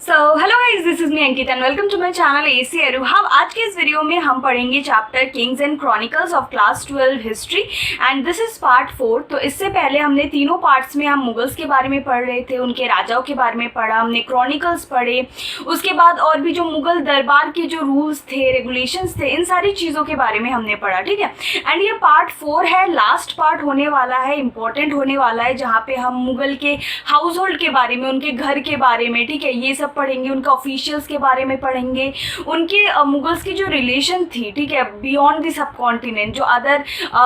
Hello guys, this is me Ankit and welcome to my channel एसी अरू। हम आज के इस वीडियो में हम पढ़ेंगे chapter kings and chronicles of class 12 history and this is part 4। तो इससे पहले हमने तीनों पार्ट्स में हम मुगल्स के बारे में पढ़ रहे थे, उनके राजाओं के बारे में पढ़ा, हमने क्रॉनिकल्स पढ़े, उसके बाद और भी जो मुगल दरबार के जो रूल्स थे, रेगुलेशंस थे, इन सारी चीज़ों के बारे में हमने पढ़ा। ठीक है, एंड ये पार्ट 4 है, लास्ट पार्ट होने वाला है, इंपॉर्टेंट होने वाला है, जहाँ पे हम मुगल के हाउस होल्ड के बारे में, उनके घर के बारे में, ठीक है, ये सब पढ़ेंगे, उनका ऑफिशियल्स के बारे में पढ़ेंगे, उनके मुगल्स की जो रिलेशन थी, ठीक है, बियॉन्ड द सब कॉन्टिनेंट, जो अदर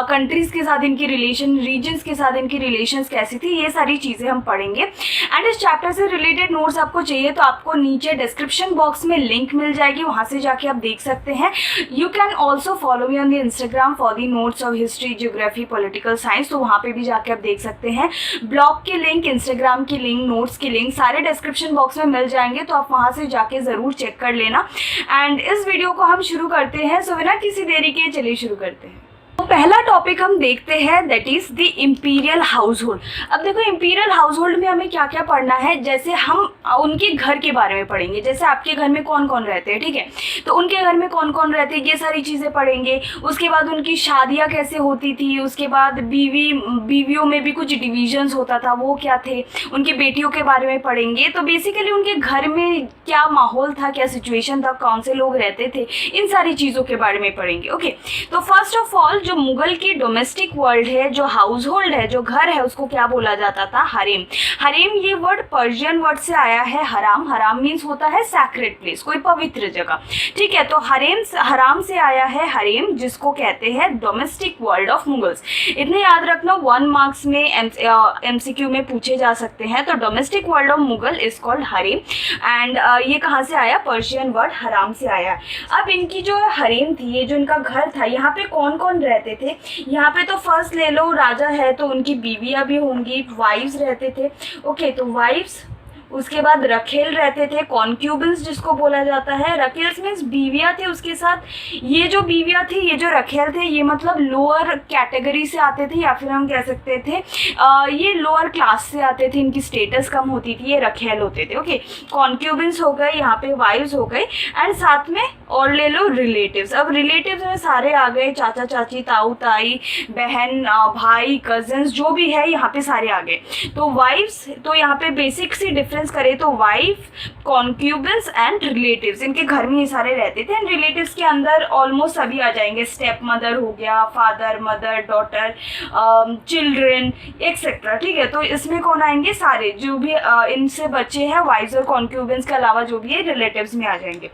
कंट्रीज के साथ इनकी रिलेशन, रीजन्स के साथ इनकी रिलेशंस कैसी थी, ये सारी चीज़ें हम पढ़ेंगे। एंड इस चैप्टर से रिलेटेड नोट्स आपको चाहिए तो आपको नीचे डिस्क्रिप्शन बॉक्स में लिंक मिल जाएगी, वहाँ से जाके आप देख सकते हैं। You can also follow me on the Instagram for the notes of history, geography, political science, तो वहाँ पे भी जाके आप देख सकते हैं। ब्लॉग के लिंक, इंस्टाग्राम की लिंक, नोट्स की लिंक सारे डिस्क्रिप्शन बॉक्स में मिल जाएंगे, तो आप वहाँ से जाके ज़रूर चेक कर लेना। एंड इस वीडियो को हम शुरू करते हैं, सो बिना किसी देरी के चलिए शुरू करते हैं। तो पहला टॉपिक हम देखते हैं, that is the imperial house hold. अब देखो, इंपीरियल हाउस होल्ड में हमें क्या क्या पढ़ना है, जैसे हम उनके घर के बारे में पढ़ेंगे, जैसे आपके घर में कौन कौन रहते हैं, ठीक है, तो उनके घर में कौन कौन रहते हैं, ये सारी चीज़ें पढ़ेंगे। उसके बाद उनकी शादियाँ कैसे होती थी, उसके बाद बीवियों में भी कुछ डिविजन्स होता था, वो क्या थे, उनकी बेटियों के बारे में पढ़ेंगे। तो बेसिकली उनके घर में क्या माहौल था, क्या सिचुएशन था, कौन से लोग रहते थे, इन सारी चीज़ों के बारे में पढ़ेंगे। ओके, तो फर्स्ट ऑफ ऑल जो मुगल की डोमेस्टिक वर्ल्ड है, जो हाउस होल्ड है, जो घर है, उसको क्या बोला जाता था? हरेम। हरेम ये वर्ड पर्शियन वर्ड से आया है, हराम। हराम मीन्स होता है सैक्रेड प्लेस, कोई पवित्र जगह, ठीक है। तो हराम से आया है हरेम, जिसको कहते हैं डोमेस्टिक वर्ल्ड ऑफ मुगल्स। इतने याद रखना, 1 मार्क्स में एमसीक्यू में पूछे जा सकते हैं। तो domestic world of Mughal is called harem and ये कहाँ से आया? पर्शियन वर्ड हराम से आया। अब इनकी जो हरेम थी, ये जो इनका घर था, यहाँ पे कौन कौन रहते थे? यहाँ पे तो फर्स्ट ले लो, राजा है तो उनकी बीवियाँ भी होंगी, वाइफ्स रहते थे। ओके, तो वाइफ्स, उसके बाद रखेल रहते थे, कॉन्क्यूबिन्स जिसको बोला जाता है। रखेल्स मीन्स बीवियाँ थे, उसके साथ ये जो बीवियाँ थी, ये जो रखेल थे, ये मतलब लोअर कैटेगरी से आते थे, या फिर हम कह सकते थे ये लोअर क्लास से आते थे, इनकी स्टेटस कम होती थी, ये रखेल होते थे। ओके, कॉन्क्यूबिन्स हो गए, यहाँ पे वाइव्स हो गए, एंड साथ में और ले लो रिलेटिव्स। अब रिलेटिव्स में सारे आ गए, चाचा चाची, ताऊ ताई, बहन, भाई, कजन्स, जो भी है यहाँ पे सारे आ गए। तो वाइफ्स, तो यहाँ पे बेसिक सी डिफरेंस करें तो वाइफ, कॉन्क्यूबिन्स एंड रिलेटिव्स, इनके घर में ये सारे रहते थे। एंड रिलेटिव्स के अंदर ऑलमोस्ट सभी आ जाएंगे, स्टेप मदर हो गया, father, mother, daughter, children etcetera, ठीक है। तो इसमें कौन आएंगे? सारे जो भी इनसे बच्चे हैं, वाइफ्स और कॉन्क्यूबिन्स के अलावा जो भी है रिलेटिव्स में आ जाएंगे।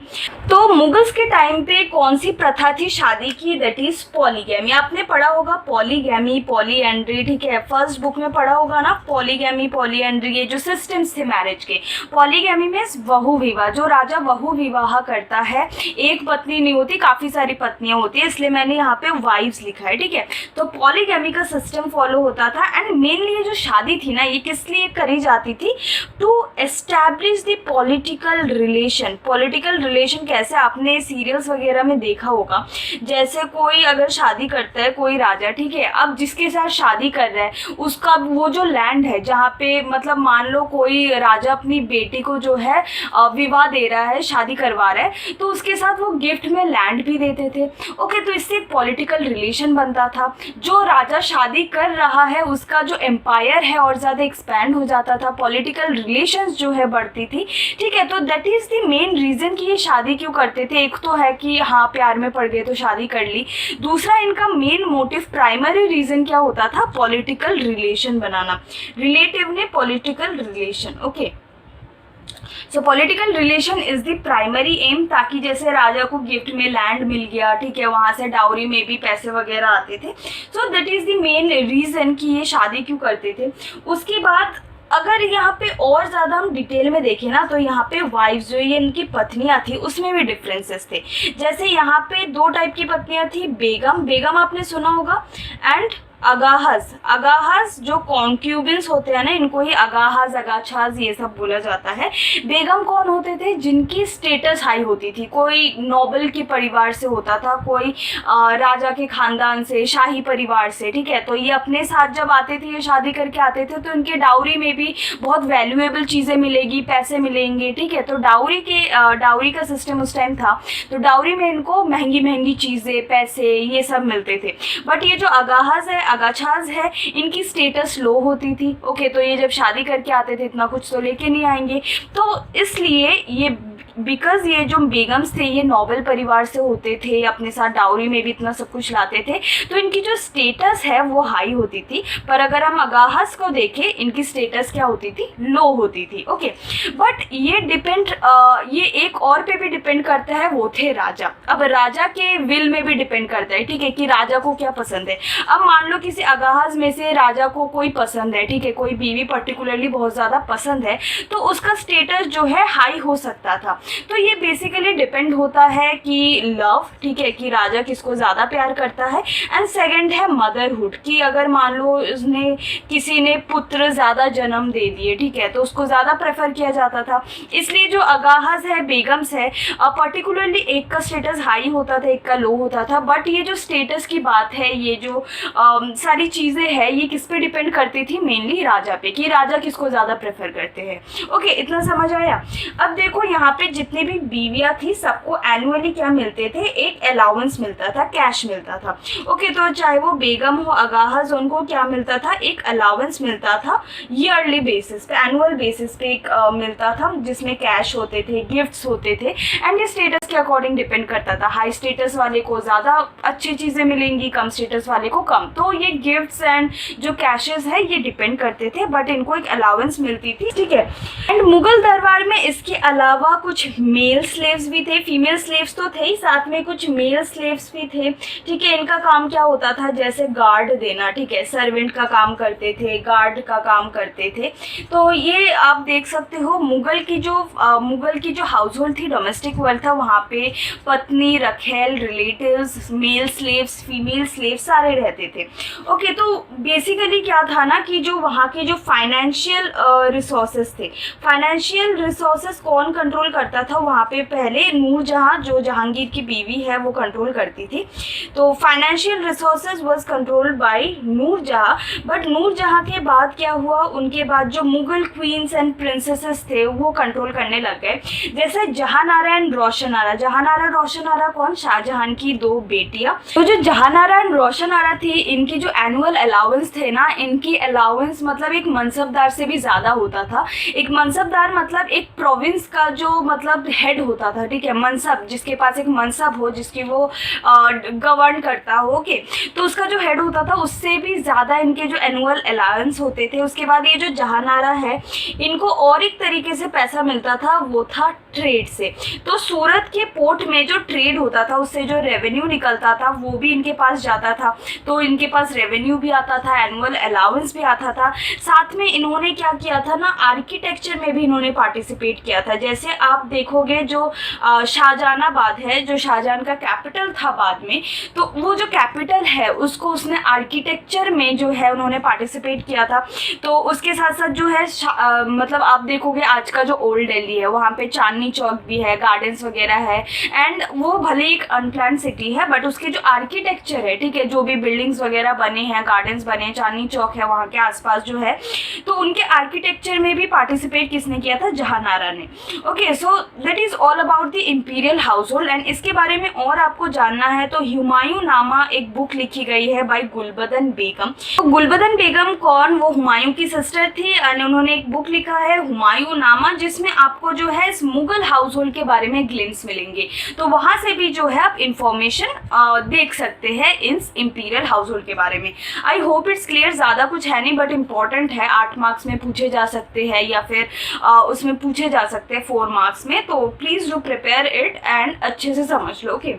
तो मुगल्स के टाइम पे कौन सी प्रथा थी शादी की? That is polygamy. आपने पढ़ा होगा पॉलीगैमी, पॉलीएंड्री, ठीक है, फर्स्ट बुक में पढ़ा होगा ना, पॉलीगैमी, पॉलीएंड्री, ये जो सिस्टम्स थे मैरिज के। पॉलीगैमी में बहु विवाह, जो राजा बहु विवाह करता है, एक पत्नी नहीं होती, काफी सारी पत्नियां होती है, इसलिए मैंने यहाँ पे वाइफ्स लिखा है, ठीक है। तो पॉलीगैमी का सिस्टम फॉलो होता था। एंड मेनली ये जो शादी थी ना, ये किस लिए करी जाती थी? To establish the political relation. Political relation कैसे? आपने सीरियल्स वगैरह में देखा होगा, जैसे कोई अगर शादी करता है कोई राजा, ठीक है, अब जिसके साथ शादी कर रहा है उसका वो जो लैंड है, जहाँ पे मतलब मान लो कोई राजा अपनी बेटी को जो है विवाह दे रहा है, शादी करवा रहा है, तो उसके साथ वो गिफ्ट में लैंड भी देते थे। ओके, तो इससे एक पॉलिटिकल रिलेशन बनता था। जो राजा शादी कर रहा है उसका जो एम्पायर है और ज़्यादा एक्सपैंड हो जाता था, पॉलिटिकल रिलेशंस जो है बढ़ती थी, ठीक है। तो that is the main reason कि ये शादी क्यों करते थे। एक तो है कि हाँ, प्यार में पड़ गए तो शादी कर ली, दूसरा इनका मेन मोटिव, प्राइमरी रीज़न क्या होता था? पॉलिटिकल रिलेशन बनाना, रिलेटिव ने political relation. Okay, so political relation is the primary aim, ताकि जैसे राजा को गिफ्ट में लैंड मिल गया, ठीक है, वहाँ से डाउरी में भी पैसे वगैरह आते थे। So that is the main reason कि ये शादी क्यों करते थे। उसके बाद अगर यहाँ पे और ज़्यादा हम डिटेल में देखें ना, तो यहाँ पे वाइफ्स जो ये इनकी पत्नियाँ थी, उसमें भी डिफरेंसेस थे। जैसे यहाँ पे 2 टाइप की पत्नियाँ थी, बेगम, बेगम आपने सुना होगा, एंड अगाहस, अगाहस जो कॉन्क्यूबिन्स होते हैं ना, इनको ही अगाहस, अगाछास ये सब बोला जाता है। बेगम कौन होते थे? जिनकी स्टेटस हाई होती थी, कोई नोबल के परिवार से होता था, कोई राजा के खानदान से, शाही परिवार से, ठीक है। तो ये अपने साथ जब आते थे, ये शादी करके आते थे, तो इनके डाउरी में भी बहुत वैल्यूएबल चीज़ें मिलेगी, पैसे मिलेंगे, ठीक है। तो डाउरी का सिस्टम उस टाइम था, तो डाउरी में इनको महंगी महंगी चीज़ें, पैसे, ये सब मिलते थे। बट ये जो अगाहस है, अगाछास है, इनकी स्टेटस लो होती थी। ओके, तो ये जब शादी करके आते थे इतना कुछ तो लेके नहीं आएंगे, तो इसलिए ये बिकॉज ये जो बेगम्स थे ये नोबल परिवार से होते थे, अपने साथ डाउरी में भी इतना सब कुछ लाते थे, तो इनकी जो स्टेटस है वो हाई होती थी। पर अगर हम अगाहस को देखें, इनकी स्टेटस क्या होती थी? लो होती थी। ओके, बट ये एक और पे भी डिपेंड करता है, वो थे राजा। अब राजा के विल में भी डिपेंड करता है, ठीक है, कि राजा को क्या पसंद है। अब मान लो किसी अगाहस में से राजा को कोई पसंद है, ठीक है, कोई बीवी पर्टिकुलरली बहुत ज़्यादा पसंद है, तो उसका स्टेटस जो है हाई हो सकता था। तो ये बेसिकली डिपेंड होता है कि लव, ठीक है, कि राजा किसको ज़्यादा प्यार करता है। एंड सेकंड है मदरहुड, कि अगर मान लो किसी ने पुत्र ज़्यादा जन्म दे दिए, ठीक है, तो उसको ज़्यादा प्रेफर किया जाता था। इसलिए जो अगाहस है, बेगम्स है, पर्टिकुलरली एक का स्टेटस हाई होता था, एक का लो होता था। बट ये जो स्टेटस की बात है, ये जो सारी चीज़ें हैं, ये किस पे डिपेंड करती थी? मेनली राजा पे, कि राजा किसको ज़्यादा प्रेफर करते हैं। ओके, इतना समझ आया। अब देखो यहाँ पे जितनी भी बीवियाँ थी, सबको एनुअली क्या मिलते थे? एक अलाउंस मिलता था, कैश मिलता था। ओके, तो चाहे वो बेगम हो, अगाहस, उनको क्या मिलता था? एक अलाउंस मिलता था, ईयरली बेसिस पे, एनुअल बेसिस पे एक मिलता था, जिसमें कैश होते थे, गिफ्ट्स होते थे। एंड ये स्टेटस के अकॉर्डिंग डिपेंड करता था। हाई स्टेटस वाले को ज़्यादा अच्छी चीज़ें मिलेंगी, कम स्टेटस वाले को कम। तो ये गिफ्ट्स एंड जो कैशेस है ये डिपेंड करते थे, बट इनको एक अलाउंस मिलती थी, ठीक है। एंड मुगल दरबार में इसके अलावा कुछ मेल स्लेव्स भी थे, फीमेल स्लेव्स तो थे ही, साथ में कुछ मेल स्लेव्स भी थे, ठीक है। इनका काम क्या होता था? जैसे गार्ड देना, ठीक है, सर्वेंट का काम करते थे, गार्ड का काम करते थे। तो ये आप देख सकते हो, मुगल की जो हाउस होल्ड थी, डोमेस्टिक वर्ल्ड था, वहाँ पे पत्नी, रखेल, relatives, male slaves, female slaves सारे रहते थे। ओके, तो बेसिकली क्या था ना, कि जो वहाँ के जो फाइनेंशियल रिसोर्सेज थे, फाइनेंशियल रिसोर्सेज कौन कंट्रोल करता था वहाँ पे? पहले नूरजहाँ, जो जहांगीर की बीवी है, वो कंट्रोल करती थी। तो financial resources was controlled by Nurjahan. But Nurjahan के बाद क्या हुआ? उनके बाद जो मुगल क्वींस एंड प्रिंसेसेस थे वो कंट्रोल करने लग गए। जैसे जहांनारा एंड रोशनारा। जहांनारा, रोशनारा कौन? शाहजहां की दो बेटियां। तो जो जहांनारा एंड रोशनारा थी, इनकी जो एनुअल अलाउंस थे ना, इनकी अलाउंस मतलब एक मनसबदार से भी ज़्यादा होता था। एक मनसबदार मतलब एक प्रोविंस का जो मतलब हेड होता था, ठीक है, मनसब, जिसके पास एक मनसब हो, जिसकी वो गवर्न करता हो, ओके, तो उसका जो हेड होता था उससे भी ज़्यादा इनके जो एनुअल अलाउंस होते थे। उसके बाद ये जो जहांनारा है, इनको और एक तरीके से पैसा मिलता था, वो था ट्रेड से। तो सूरत के पोर्ट में जो ट्रेड होता था, उससे जो रेवेन्यू निकलता था वो भी इनके पास जाता था। तो इनके पास रेवेन्यू भी आता था, एनुअल अलाउंस भी आता था। साथ में इन्होंने क्या किया था ना, आर्किटेक्चर में भी इन्होंने पार्टिसिपेट किया था। जैसे आप देखोगे जो शाहजहानाबाद है, जो शाहजहां का कैपिटल था बाद में, तो वो जो कैपिटल है उसको उसने आर्किटेक्चर में जो है उन्होंने पार्टिसिपेट किया था। तो उसके साथ साथ जो है मतलब आप देखोगे आज का जो ओल्ड दिल्ली है, वहाँ पे चांदनी चौक भी है, गार्डन्स वगैरह है। एंड वो भले एक अनप्लान्ड सिटी है, बट उसके जो आर्किटेक्चर है, ठीक है, जो भी बिल्डिंग्स वगैरह बने हैं, गार्डन्स बने हैं, चांदनी चौक है वहाँ के आसपास जो है, तो उनके आर्किटेक्चर में भी पार्टिसिपेट किसने किया था? जहांनारा ने। Okay, so that is all about the imperial house hold. And इसके बारे में और आपको जानना है तो हुमायूं नामा एक बुक लिखी गई है बाय गुलबदन बेगम। तो गुलबदन बेगम कौन? वो हुमायूं की सिस्टर थी, एंड उन्होंने एक बुक लिखा है हुमायूं नामा, जिसमें आपको जो है इस मुगल हाउस होल्ड के बारे में ग्लिम्स मिलेंगे। तो वहां से भी जो है आप इंफॉर्मेशन देख सकते हैं इस इंपीरियल हाउस होल्ड के बारे में। I hope it's clear. ज़्यादा कुछ है नहीं, बट इंपॉर्टेंट है, 8 मार्क्स में पूछे जा सकते हैं, या फिर उसमें पूछे जा सकते हैं 4 मार्क्स में। तो please do prepare it and अच्छे से समझ लो। ओके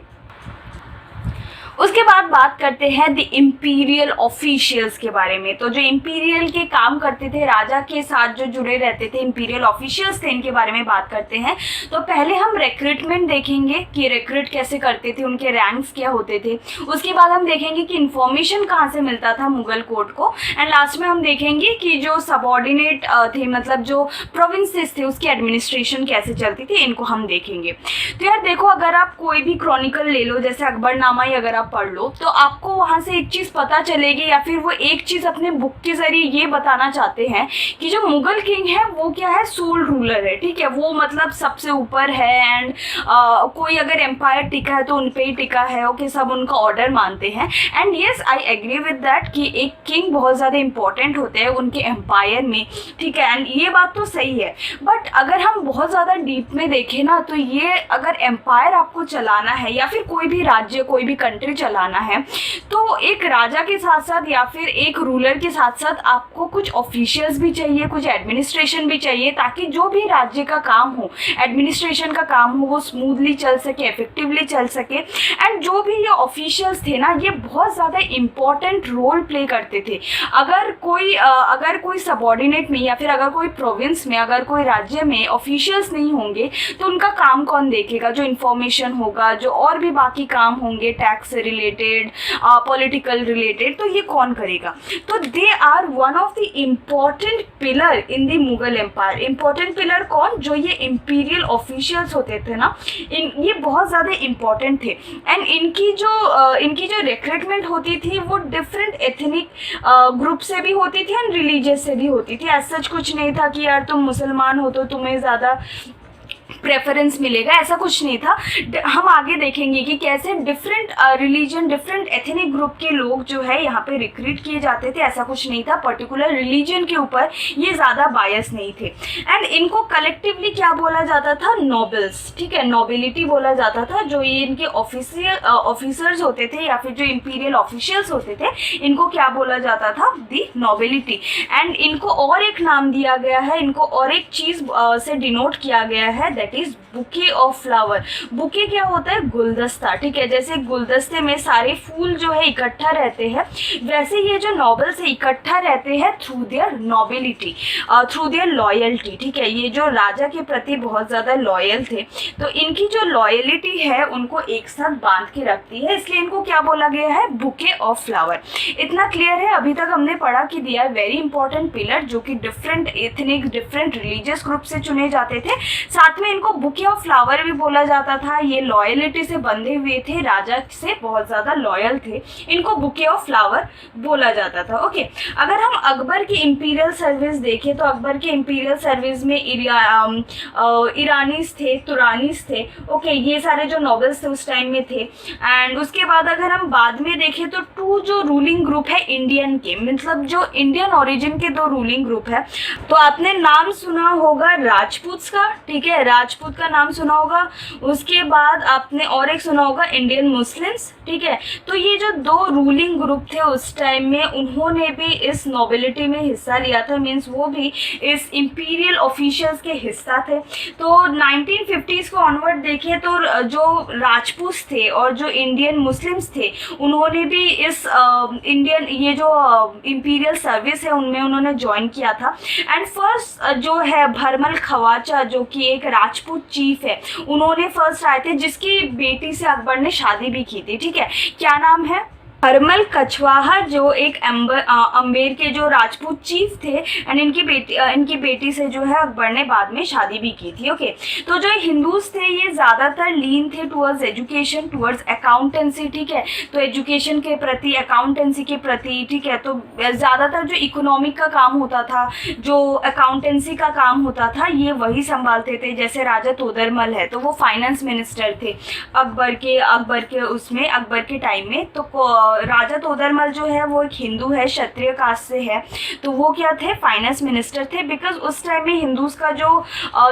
उसके बाद बात करते हैं द इम्पीरियल ऑफिशियल्स के बारे में। तो जो इम्पीरियल के काम करते थे, राजा के साथ जो जुड़े रहते थे इम्पीरियल ऑफिशियल्स थे, इनके बारे में बात करते हैं। तो पहले हम रिक्रूटमेंट देखेंगे कि रिक्रूट कैसे करते थे, उनके रैंक्स क्या होते थे। उसके बाद हम देखेंगे कि इंफॉर्मेशन कहाँ से मिलता था मुगल कोर्ट को। एंड लास्ट में हम देखेंगे कि जो सबऑर्डिनेट थे, मतलब जो प्रोविंसेस थे, उसकी एडमिनिस्ट्रेशन कैसे चलती थी, इनको हम देखेंगे। तो यार देखो, अगर आप कोई भी क्रॉनिकल ले लो, जैसे अकबरनामा ही अगर आप पढ़ लो, तो आपको वहाँ से एक चीज़ पता चलेगी, या फिर वो एक चीज़ अपने बुक के जरिए ये बताना चाहते हैं कि जो मुगल किंग है वो क्या है, सोल रूलर है, ठीक है। वो मतलब सबसे ऊपर है। एंड कोई अगर एम्पायर टिका है तो उन पे ही टिका है, ओके, सब उनका ऑर्डर मानते हैं। And yes, I agree with that कि एक किंग बहुत ज़्यादा इंपॉर्टेंट होते हैं उनके एम्पायर में, ठीक है। एंड ये बात तो सही है, बट अगर हम बहुत ज़्यादा डीप में देखें ना, तो ये अगर एम्पायर आपको चलाना है या फिर कोई भी राज्य, कोई भी कंट्री चलाना है, तो एक राजा के साथ साथ या फिर एक रूलर के साथ साथ आपको कुछ ऑफिशियल्स भी चाहिए, कुछ एडमिनिस्ट्रेशन भी चाहिए, ताकि जो भी राज्य का काम हो, एडमिनिस्ट्रेशन का काम हो, वो स्मूथली चल सके, इफेक्टिवली चल सके। एंड जो भी ये ऑफिशियल्स थे ना, ये बहुत ज़्यादा इम्पॉर्टेंट रोल प्ले करते थे। अगर कोई सबऑर्डिनेट में या फिर अगर कोई प्रोविंस में, अगर कोई राज्य में ऑफिशियल्स नहीं होंगे, तो उनका काम कौन देखेगा? जो इन्फॉर्मेशन होगा, जो और भी बाकी काम होंगे, टैक्स से रिलेटेड, पॉलिटिकल रिलेटेड, तो ये कौन करेगा? तो they are one of the important pillar in the Mughal empire. Important pillar कौन? जो ये इम्पीरियल ऑफिशियल्स होते थे ना, ये बहुत ज़्यादा इम्पॉर्टेंट थे। एंड इनकी जो रिक्रूटमेंट होती थी वो डिफरेंट एथनिक ग्रुप से भी होती थी एंड रिलीजियस से भी होती थी। ऐसा कुछ नहीं था कि यार तुम मुसलमान हो तो तुम्हें ज़्यादा प्रेफरेंस मिलेगा, ऐसा कुछ नहीं था। हम आगे देखेंगे कि कैसे different religion, different ethnic group के लोग जो है यहाँ पे रिक्रूट किए जाते थे। ऐसा कुछ नहीं था, पर्टिकुलर रिलीजन के ऊपर ये ज़्यादा बायस नहीं थे। एंड इनको कलेक्टिवली क्या बोला जाता था? नोबल्स, ठीक है, नोबिलिटी बोला जाता था। जो ये इनके ऑफिसर्स होते थे या फिर जो इम्पीरियल ऑफिशियल्स होते थे, इनको क्या बोला जाता था? दी नोबिलिटी। एंड इनको और एक नाम दिया गया है, इनको और एक चीज़ से डिनोट किया गया है, that is bouquet of flower. Bouquet क्या होता है? गुलदस्ता, ठीक है। जैसे गुलदस्ते में सारे फूल जो है इकट्ठा रहते हैं, वैसे ये जो नोबल्स है इकट्ठा रहते हैं through their nobility, through their loyalty, ठीक है। ये जो राजा के प्रति बहुत ज़्यादा लॉयल थे, तो इनकी जो लॉयल्टी है उनको एक साथ बांध के रखती है, इसलिए इनको क्या बोला गया है? Bouquet of flower. इतना क्लियर है? अभी तक हमने पढ़ा कि they are very important pillar, जो कि different ethnic, different religious group से चुने जाते थे। साथ में इनको बुके ऑफ फ्लावर भी बोला जाता था। ये लॉयलिटी से बंधे हुए थे, राजा से बहुत ज़्यादा लॉयल थे, इनको बुके ऑफ फ्लावर बोला जाता था। ओके, अगर हम अकबर की इंपीरियल सर्विस देखें, तो अकबर के इंपीरियल सर्विस में ईरानीस थे, तुरानीस थे, ओके, ये सारे जो नोबल्स थे उस टाइम में थे। एंड उसके बाद अगर हम बाद में देखें तो टू जो रूलिंग ग्रुप है इंडियन के, मतलब जो इंडियन ओरिजिन के दो रूलिंग ग्रुप है। तो आपने नाम सुना होगा राजपूत का, ठीक है, राजपूत का नाम सुना होगा। उसके बाद आपने और एक सुना होगा इंडियन मुस्लिम्स, ठीक है। तो ये जो दो रूलिंग ग्रुप थे उस टाइम में, उन्होंने भी इस नोबिलिटी में हिस्सा लिया था, मीन्स वो भी इस इंपीरियल ऑफिशियल्स के हिस्सा थे। तो 1950s को ऑनवर्ड देखें तो जो राजपूत थे और जो इंडियन मुस्लिम्स थे, उन्होंने भी इस इंडियन ये जो इंपीरियल सर्विस है उनमें उन्होंने ज्वाइन किया था। एंड फर्स्ट जो है भरमल खवाचा, जो कि एक राजपूत चीफ है, उन्होंने फर्स्ट आए थे, जिसकी बेटी से अकबर ने शादी भी की थी, ठीक है। क्या नाम है? हरमल कछवाहा, जो एक अम्बेर के जो राजपूत चीफ थे। एंड इनकी बेटी से जो है अकबर ने बाद में शादी भी की थी। ओके, तो जो हिंदूज थे ये ज़्यादातर लीन थे टुवर्ड्स एजुकेशन, टुवर्ड्स अकाउंटेंसी, ठीक है। तो एजुकेशन के प्रति, अकाउंटेंसी के प्रति, ठीक है। तो ज़्यादातर जो इकोनॉमिक का काम होता था, जो अकाउंटेंसी का काम होता था, ये वही संभालते थे। जैसे राजा तोदरमल है, तो वो फाइनेंस मिनिस्टर थे अकबर के टाइम में। तो राजा तोदरमल जो है वो एक हिंदू है, क्षत्रिय कास्ट से है, तो वो क्या थे, फाइनेंस मिनिस्टर थे। बिकॉज उस टाइम में हिंदूज का जो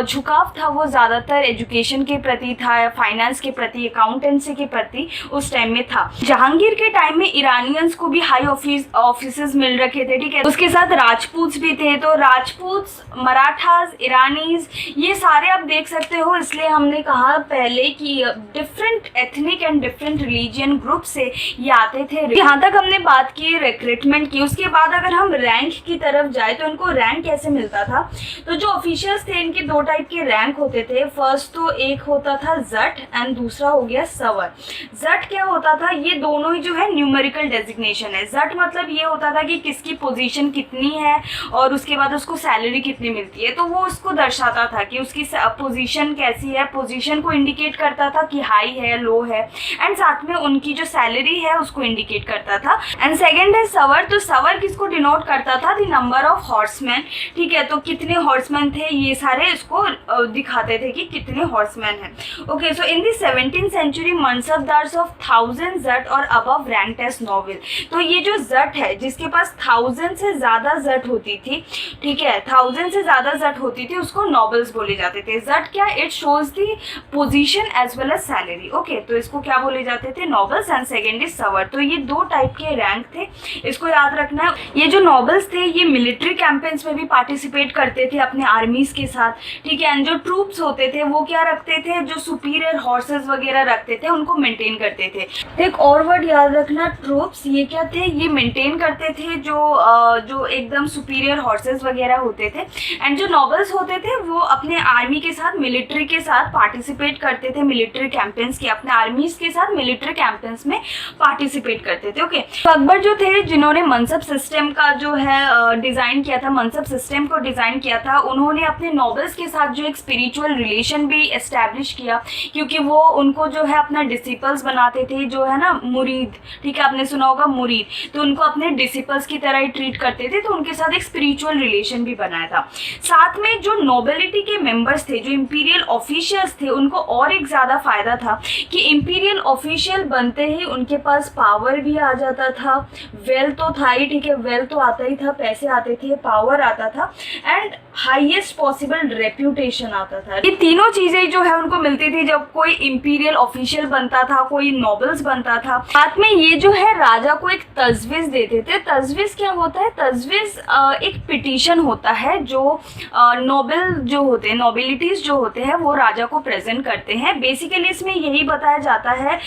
झुकाव था वो ज़्यादातर एजुकेशन के प्रति था, फाइनेंस के प्रति, अकाउंटेंसी के प्रति उस टाइम में था। जहांगीर के टाइम में ईरानियंस को भी हाई ऑफिसेज मिल रखे थे, ठीक है, उसके साथ राजपूत भी थे। तो राजपूत, मराठास, ईरानीज, ये सारे आप देख सकते हो। इसलिए हमने कहा पहले कि different ethnic and different religion group से ये आते थे। यहाँ तक हमने बात की रिक्रूटमेंट की। उसके बाद अगर हम रैंक की तरफ जाए तो इनको रैंक कैसे मिलता था, तो जो ऑफिशियल्स थे इनके दो टाइप के रैंक होते थे। फर्स्ट तो एक होता था जट एंड दूसरा हो गया सवर। जट क्या होता था, ये दोनों ही जो है न्यूमेरिकल डेजिग्नेशन है। जट मतलब ये होता था कि किसकी पोजीशन कितनी है और उसके बाद उसको सैलरी कितनी मिलती है, तो वो उसको दर्शाता था कि उसकी पोजीशन कैसी है, पोजीशन को इंडिकेट करता था कि हाई है, लो है, एंड साथ में उनकी जो सैलरी है उसको इंडिकेट करता था। एंड सेकंड है सवर। तो सवर किसको डिनोट करता था, द नंबर ऑफ हॉर्समैन, ठीक है, तो कितने हॉर्समैन थे ये सारे इसको दिखाते थे कि कितने हॉर्समैन हैं। Okay, so in the 17th century mansabdars of 1000 जट और अबव रैंक्ड एज नोबल। तो ये जो जट है जिसके पास 1000 से ज़्यादा जट होती थी, ठीक है, 1000 से ज़्यादा जट होती थी, उसको नोबल्स बोले जाते थे। जट क्या, it shows the position as well as salary. Okay, तो इसको क्या बोले जाते थे, नोबल्स। एंड सेकेंड इज सवर। तो ये दो टाइप के रैंक थे, इसको याद रखना है। ये जो नोबल्स थे ये मिलिट्री कैंपेन्स में भी पार्टिसिपेट करते थे अपने आर्मीज के साथ, ठीक है। एंड जो ट्रूप्स होते थे वो क्या रखते थे, जो सुपीरियर हॉर्सेस वगैरह रखते थे उनको मेंटेन करते थे। एक और वर्ड याद रखना, ट्रूप्स, ये क्या थे, ये मेंटेन करते थे जो एकदम सुपीरियर हॉर्सेस वगैरह होते थे। एंड जो नोबल्स होते थे वो अपने आर्मी के साथ, मिलिट्री के साथ पार्टिसिपेट करते थे, मिलिट्री कैंपेन्स के, अपने आर्मीज के साथ मिलिट्री कैंपेन्स में पार्टिसिपेट करते थे। ओके, तो अकबर जो थे जिन्होंने मनसब सिस्टम का जो है डिज़ाइन किया था, मनसब सिस्टम को डिज़ाइन किया था, उन्होंने अपने नोबल्स के साथ जो एक स्पिरिचुअल रिलेशन भी एस्टैब्लिश किया, क्योंकि वो उनको जो है अपना डिसिपल्स बनाते थे, जो है ना मुरीद, ठीक है, आपने सुना होगा मुरीद, तो उनको अपने डिसिपल्स की तरह ही ट्रीट करते थे, तो उनके साथ एक स्पिरिचुअल रिलेशन भी बनाया था। साथ में जो नोबिलिटी के मेंबर्स थे, जो इंपीरियल ऑफिशियल्स थे, उनको और एक ज़्यादा फायदा था कि इंपीरियल ऑफिशियल बनते ही उनके पास पावर भी आ जाता था, वेल्थ तो था ही, ठीक है, वेल्थ तो आता ही था, पैसे आते थे, पावर आता था, एंड हाईएस्ट पॉसिबल रेप्यूटेशन आता था। ये तीनों चीजें जो है उनको मिलती थी जब कोई इंपीरियल ऑफिशियल बनता था, कोई नोबल्स बनता था। साथ में ये जो है राजा को एक तजवीज़ देते थे। तजवीज़ क्या होता है, तजवीज़ एक पिटीशन होता है जो नोबल जो होते हैं, नोबिलिटीज जो होते हैं वो राजा को प्रेजेंट करते हैं। बेसिकली इसमें यही बताया जाता है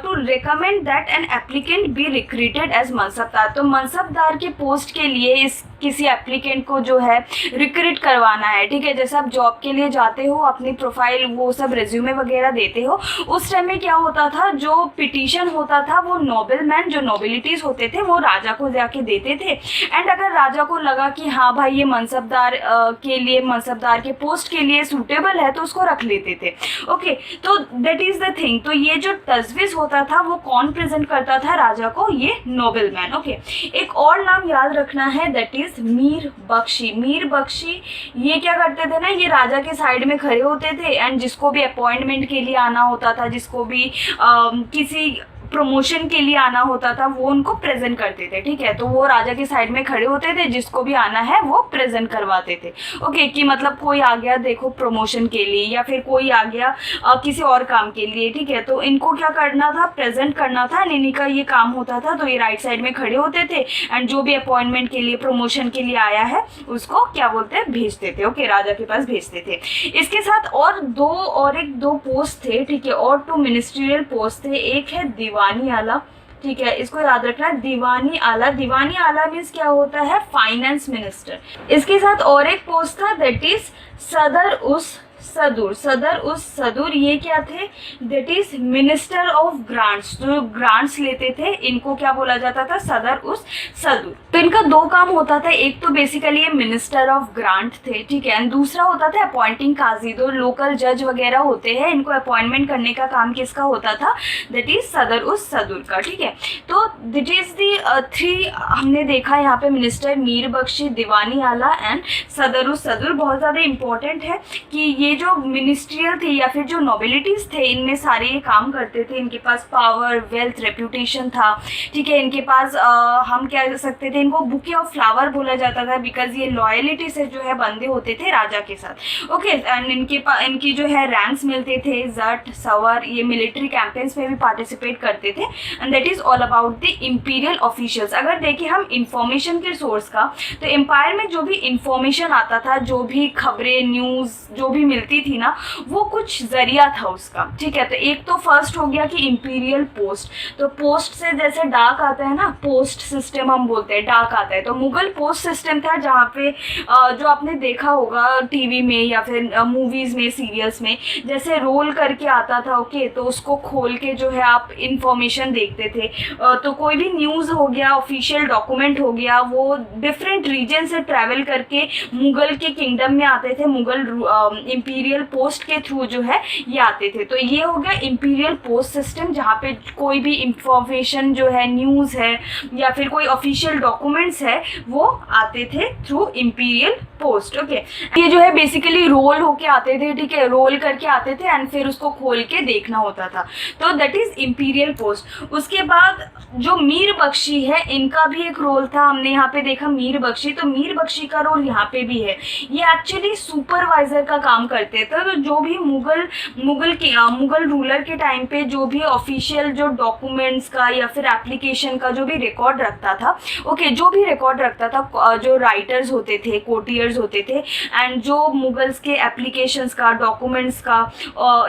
to recommend that an applicant be recruited as mansabdar. तो मनसबदार के पोस्ट के लिए इस किसी एप्लीकेंट को जो है रिक्रूट करवाना है, ठीक है, जैसे आप जॉब के लिए जाते हो, अपनी प्रोफाइल वो सब रेज्यूमे वगैरह देते हो, उस टाइम में क्या होता था, जो पिटीशन होता था वो नोबलमैन, जो नोबिलिटीज होते थे वो राजा को जाके देते थे। एंड अगर राजा को लगा कि हाँ भाई ये मनसबदार के लिए, मनसबदार के पोस्ट के लिए सूटेबल है, तो उसको रख लेते थे। ओके, तो दैट इज द थिंग। तो ये जो तजवीज़ होता था वो कौन प्रेजेंट करता था राजा को, ये नोबलमैन। ओके, एक और नाम याद रखना है, दैट इज मीर बख्शी। मीर बख्शी ये क्या करते थे ना, ये राजा के साइड में खड़े होते थे, एंड जिसको भी अपॉइंटमेंट के लिए आना होता था, जिसको भी किसी प्रमोशन के लिए आना होता था, वो उनको प्रेजेंट करते थे, ठीक है। तो वो राजा के साइड में खड़े होते थे, जिसको भी आना है वो प्रेजेंट करवाते थे। ओके, कि मतलब कोई आ गया देखो प्रमोशन के लिए, या फिर कोई आ गया किसी और काम के लिए, ठीक है, तो इनको क्या करना था, प्रेजेंट करना था, इन्हीं का ये काम होता था। तो ये राइट साइड में खड़े होते थे, एंड जो भी अपॉइंटमेंट के लिए, प्रमोशन के लिए आया है उसको क्या बोलते हैं, भेजते थे। ओके, राजा के पास भेजते थे। इसके साथ और दो पोस्ट थे, ठीक है, और 2 मिनिस्ट्रियल पोस्ट थे। एक है दीवानी आला, ठीक है, इसको याद रखना, दीवानी आला। दीवानी आला मीन्स क्या होता है, फाइनेंस मिनिस्टर। इसके साथ और एक पोस्ट था, दैट इज सदर उस सदूर। सदर उस सदूर ये क्या थे, that is minister of grants. जो ग्रांट्स लेते थे इनको क्या बोला जाता था, सदर उस सदूर। तो इनका दो काम होता था, एक तो बेसिकली ये मिनिस्टर ऑफ ग्रांट थे, ठीक है, एंड दूसरा होता था अपॉइंटिंग काजी। दो लोकल जज वगैरह होते हैं, इनको अपॉइंटमेंट करने का काम किसका होता था, दैट इज सदर उस सदूर का, ठीक है। तो दैट इज दी 3 हमने देखा यहाँ पे, मिनिस्टर, मीर बख्शी, दीवानी आला एंड सदर उस सदूर। बहुत ज़्यादा इंपॉर्टेंट है कि ये जो जो मिनिस्ट्रियल थे या फिर जो नोबिलिटीज़ थे, इनमें सारे ये काम करते थे। इनके पास पावर, वेल्थ, रेप्यूटेशन था, ठीक है। इनके पास हम क्या कह सकते थे, इनको बुके ऑफ फ्लावर बोला जाता था, बिकॉज ये लॉयलिटी से जो है बंधे होते थे राजा के साथ। ओके, एंड इनकी जो है रैंक्स मिलते थे, जट, सवर, ये मिलिट्री कैंपेन्स में भी पार्टिसिपेट करते थे। And that is all about the imperial officials. अगर देखें हम इंफॉर्मेशन के सोर्स का, तो एम्पायर में जो भी इंफॉर्मेशन आता था, जो भी खबरें, न्यूज़ जो भी मिलती थी ना, वो कुछ जरिया था उसका, ठीक है। तो एक तो फर्स्ट हो गया कि इंपीरियल पोस्ट। तो पोस्ट से जैसे डाक आता है ना, पोस्ट सिस्टम हम बोलते हैं, डाक आता है। तो मुगल पोस्ट सिस्टम था, जहाँ पे जो आपने देखा होगा टीवी में या फिर मूवीज़ में, सीरियल्स में, जैसे रोल करके आता था, ओके, तो उसको खोल के जो है आप इंफॉर्मेशन देखते थे। तो कोई भी न्यूज़ हो गया, ऑफिशियल डॉक्यूमेंट हो गया, वो डिफरेंट रीजन से ट्रैवल करके मुगल के किंगडम में आते थे, मुगल इंपीरियल पोस्ट के थ्रू जो है ये आते थे। तो ये हो गया इंपीरियल पोस्ट सिस्टम, जहाँ पे कोई भी इंफॉर्मेशन जो है, न्यूज़ है या फिर कोई ऑफिशियल डॉक्यूमेंट्स है, वो आते थे थ्रू इंपीरियल पोस्ट। ओके, ये जो है बेसिकली रोल होके आते थे, ठीक है, रोल करके आते थे एंड फिर उसको खोल के देखना होता था। तो दैट इज इंपीरियल पोस्ट। उसके बाद जो मीर बख्शी है, इनका भी एक रोल था, हमने यहाँ पे देखा मीर बख्शी। तो मीर बख्शी का रोल यहाँ पे भी है, ये एक्चुअली सुपरवाइजर का काम करते थे। तो जो भी मुगल रूलर के टाइम पे जो भी ऑफिशियल जो डॉक्यूमेंट्स का या फिर एप्लीकेशन का जो भी रिकॉर्ड रखता था, ओके, जो भी रिकॉर्ड रखता था, जो राइटर्स होते थे, कोटियर्स होते थे, एंड जो मुगल्स के एप्लीकेशंस का, डॉक्यूमेंट्स का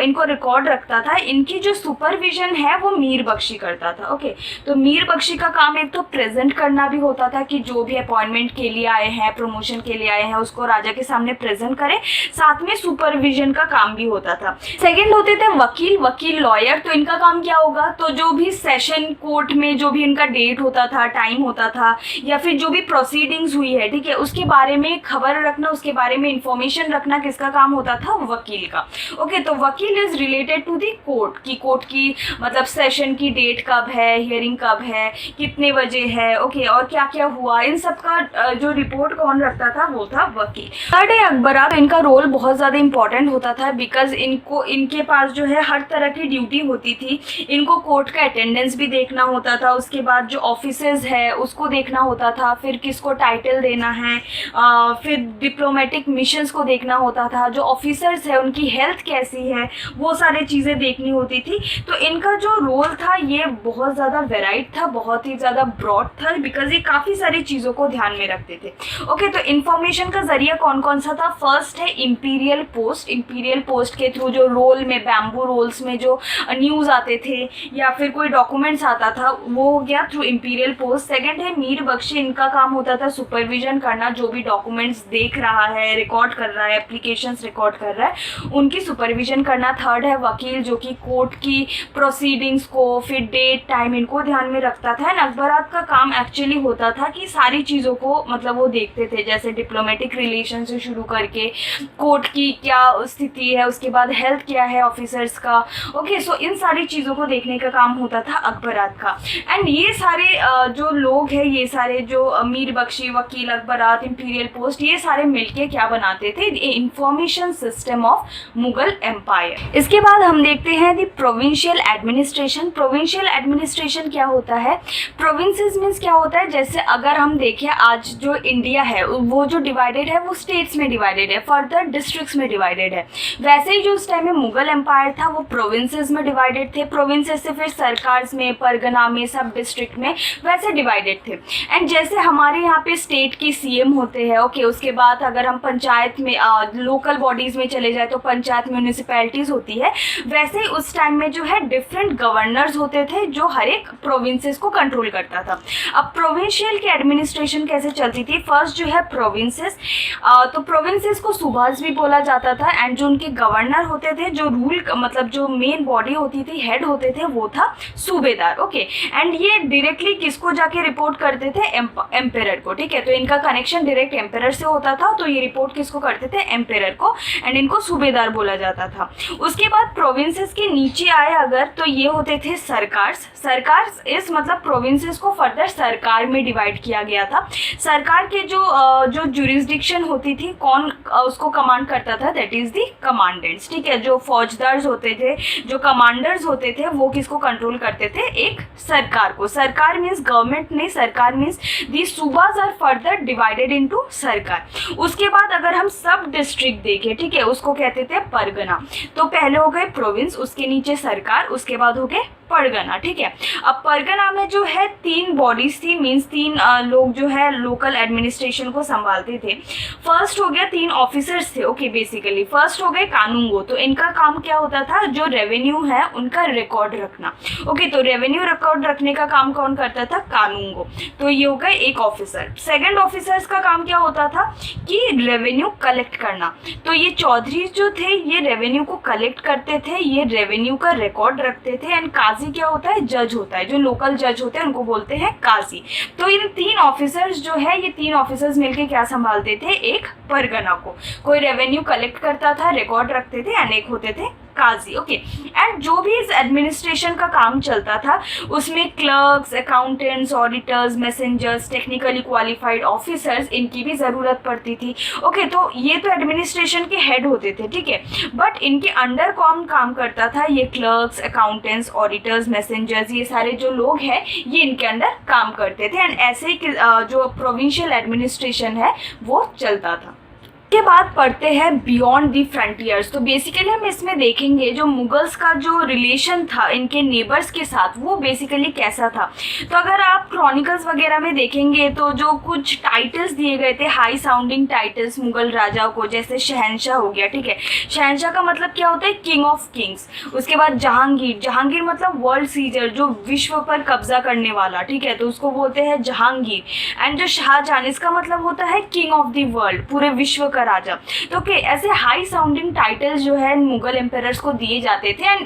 इनको रिकॉर्ड रखता था, इनकी जो सुपरविजन है वो मीर बख्शी करता था। ओके, तो मीर बख्शी का काम एक तो प्रेजेंट करना भी होता था कि जो भी अपॉइंटमेंट के लिए आए हैं, प्रमोशन के लिए आए हैं, उसको राजा के सामने प्रेजेंट करें, साथ में सुपरविजन का काम भी होता था। सेकंड होते थे वकील, लॉयर। तो इनका काम क्या होगा, तो जो भी सेशन कोर्ट में जो भी इनका डेट होता था, टाइम होता था, या फिर जो भी प्रोसीडिंग्स हुई है, ठीक है, उसके बारे में खबर रखना, उसके बारे में इंफॉर्मेशन रखना किसका काम होता था, वकील का। ओके, तो वकील is related to the court की मतलब सेशन की डेट कब है, हियरिंग कब है, कितने बजे है, ओके, और क्या क्या हुआ, इन सब का जो रिपोर्ट कौन रखता था, वो था वकील। थर्ड है अकबरात। इनका रोल बहुत ज़्यादा इंपॉर्टेंट होता था, बिकॉज इनके पास जो है हर तरह की ड्यूटी होती थी। इनको कोर्ट का अटेंडेंस भी देखना होता था, उसके बाद जो ऑफिसर्स है उसको देखना होता था, फिर किसको टाइटल देना है, फिर डिप्लोमेटिक मिशंस को देखना होता था, जो ऑफिसर्स है उनकी हेल्थ कैसी है, वो सारी चीज़ें देखनी होती थी। तो इनका जो रोल था ये बहुत ज़्यादा वेराइड था, बहुत ही ज़्यादा ब्रॉड था, बिकॉज ये काफ़ी सारी चीज़ों को ध्यान में रखते थे। ओके, तो इन्फॉर्मेशन का जरिया कौन कौन सा था, फर्स्ट है इंपीरियल पोस्ट। इंपीरियल पोस्ट के थ्रू जो रोल में, बैम्बू रोल्स में जो न्यूज़ आते थे या फिर कोई डॉक्यूमेंट्स आता था, वो हो गया थ्रू इंपीरियल पोस्ट। सेकंड है मीर बख्शी। इनका काम होता था सुपरविजन करना, जो भी डॉक्यूमेंट्स देख रहा है, रिकॉर्ड कर रहा है, एप्लीकेशंस रिकॉर्ड कर रहा है, उनकी सुपरविजन करना। थर्ड है वकील, जो कि कोर्ट की प्रोसीडिंग्स को, फिर डेट, टाइम, इनको ध्यान में रखता था। एंड अकबरात का काम एक्चुअली होता था कि सारी चीज़ों को मतलब वो देखते थे, जैसे डिप्लोमेटिक रिलेशन से शुरू करके कोर्ट की क्या स्थिति है, उसके बाद हेल्थ क्या है ऑफिसर्स का। ओके, सो इन सारी चीज़ों को देखने का काम होता था अकबरात का। एंड ये सारे जो लोग हैं, ये सारे जो मीर बख्शी, वकील, अकबरात, इंपीरियल पोस्ट, ये सारे मिलके क्या बनाते थे, information system of Mughal empire. इसके बाद हम देखते हैं the provincial administration. Provincial administration क्या होता है, प्रोविंसेस मीन्स क्या होता है, जैसे अगर हम देखें आज जो इंडिया है वो जो डिवाइडेड है वो स्टेट्स में डिवाइडेड है, फर्दर डिस्ट्रिक्ट्स में डिवाइडेड है। वैसे ही जो उस टाइम में मुगल एम्पायर था वो प्रोविंसेस में डिवाइडेड थे, प्रोविंसेस से फिर सरकार्स में, परगना में, सब डिस्ट्रिक्ट में वैसे डिवाइडेड थे। एंड जैसे हमारे यहाँ पे स्टेट की सीएम होते हैं, ओके, उसके बाद अगर हम पंचायत में, लोकल बॉडीज में चले जाए तो पंचायत, म्यूनिसिपैलिटीज होती है, वैसे ही उस टाइम में जो है डिफरेंट गवर्नर्स होते थे जो हर एक प्रोविंसेस को कंट्रोल करता था। अब प्रोविंशियल की एडमिनिस्ट्रेशन कैसे चलती थी, फर्स्ट जो है प्रोविंसेस, तो प्रोविंसेस को सूबास भी बोला जाता था। एंड जो उनके गवर्नर होते थे, जो रूल मतलब जो मेन बॉडी होती थी, हेड होते थे, वो था सूबेदार। ओके, एंड ये डायरेक्टली किसको जाके रिपोर्ट करते थे, एम्पेरर को, ठीक है। तो इनका कनेक्शन डायरेक्ट एम्पेरर से होता था तो ये रिपोर्ट किसको करते थे, एम्पेरर को, एंड इनको सूबेदार बोला जाता था। उसके बाद प्रोविंसेस के नीचे आए अगर तो ये होते थे सरकार्स। सरकार्स इस मतलब प्रोविंसेस को फर्दर सरकार में डिवाइड किया गया था। सरकार के जो जुरिस्डिक्शन होती थी, कौन उसको कमांड करता था, दैट इज दी कमांडेंट्स, ठीक है। जो फौजदार होते थे, जो कमांडर्स होते थे, वो किसको कंट्रोल करते थे, एक सरकार को। सरकार मीन्स गवर्नमेंट नहीं, sarkar means the subas are further divided into sarkar. उसके बाद अगर हम सब डिस्ट्रिक्ट देखें, ठीक है, उसको कहते थे परगना। तो पहले हो गए प्रोविंस, उसके नीचे सरकार, उसके बाद हो गए परगना, ठीक है। अब परगना में जो है 3 बॉडीज थी, मीन्स 3 लोग जो है लोकल एडमिनिस्ट्रेशन को संभालते थे। फर्स्ट हो गया 3 ऑफिसर्स थे, ओके, बेसिकली फर्स्ट हो गए कानूंगो। तो इनका काम क्या होता था, जो रेवेन्यू है उनका रिकॉर्ड रखना, ओके। तो रेवेन्यू रिकॉर्ड रखने का काम कौन करता था, कानूंगो। तो ये हो गए एक ऑफिसर। सेकंड ऑफिसर्स का काम क्या होता था कि रेवेन्यू कलेक्ट करना। तो ये चौधरी जो थे ये रेवेन्यू को कलेक्ट करते थे, ये रेवेन्यू का रिकॉर्ड रखते थे। एंड काजी क्या होता है, जज होता है, जो लोकल जज होते हैं उनको बोलते हैं काजी। तो इन 3 ऑफिसर्स जो है, ये 3 ऑफिसर्स मिलके क्या संभालते थे, एक परगना को। कोई रेवेन्यू कलेक्ट करता था, रिकॉर्ड रखते थे, एंड एक होते थे काजी, ओके। एंड जो भी इस एडमिनिस्ट्रेशन का काम चलता था उसमें clerks, accountants, auditors, messengers, technically qualified officers, इनकी भी ज़रूरत पड़ती थी, ओके। तो ये तो एडमिनिस्ट्रेशन के हेड होते थे, ठीक है। बट इनके अंडर कौन काम करता था, ये क्लर्क्स, अकाउंटेंट्स, ऑडिटर्स, मैसेंजर्स, ये सारे जो लोग हैं ये इनके अंडर काम करते थे। एंड ऐसे ही जो प्रोविंशियल एडमिनिस्ट्रेशन है वो चलता था। के बाद पढ़ते हैं बियॉन्ड दी फ्रंटियर्स। तो बेसिकली हम इसमें देखेंगे जो मुगल्स का जो रिलेशन था इनके नेबर्स के साथ वो बेसिकली कैसा था। तो अगर आप क्रॉनिकल्स वगैरह में देखेंगे तो जो कुछ टाइटल्स दिए गए थे, हाई साउंडिंग टाइटल्स मुगल राजाओं को, जैसे शहनशाह हो गया, ठीक है। शहनशाह का मतलब क्या होता है, किंग ऑफ किंग्स। उसके बाद जहांगीर, जहांगीर मतलब वर्ल्ड सीजर, जो विश्व पर कब्जा करने वाला, ठीक है, तो उसको बोलते हैं जहांगीर। एंड जो शाहजहां, इसका मतलब होता है किंग ऑफ द वर्ल्ड, पूरे विश्व राजा। तो के ऐसे हाई साउंडिंग टाइटल्स जो है मुगल एम्पायर्स को दिए जाते थे। एंड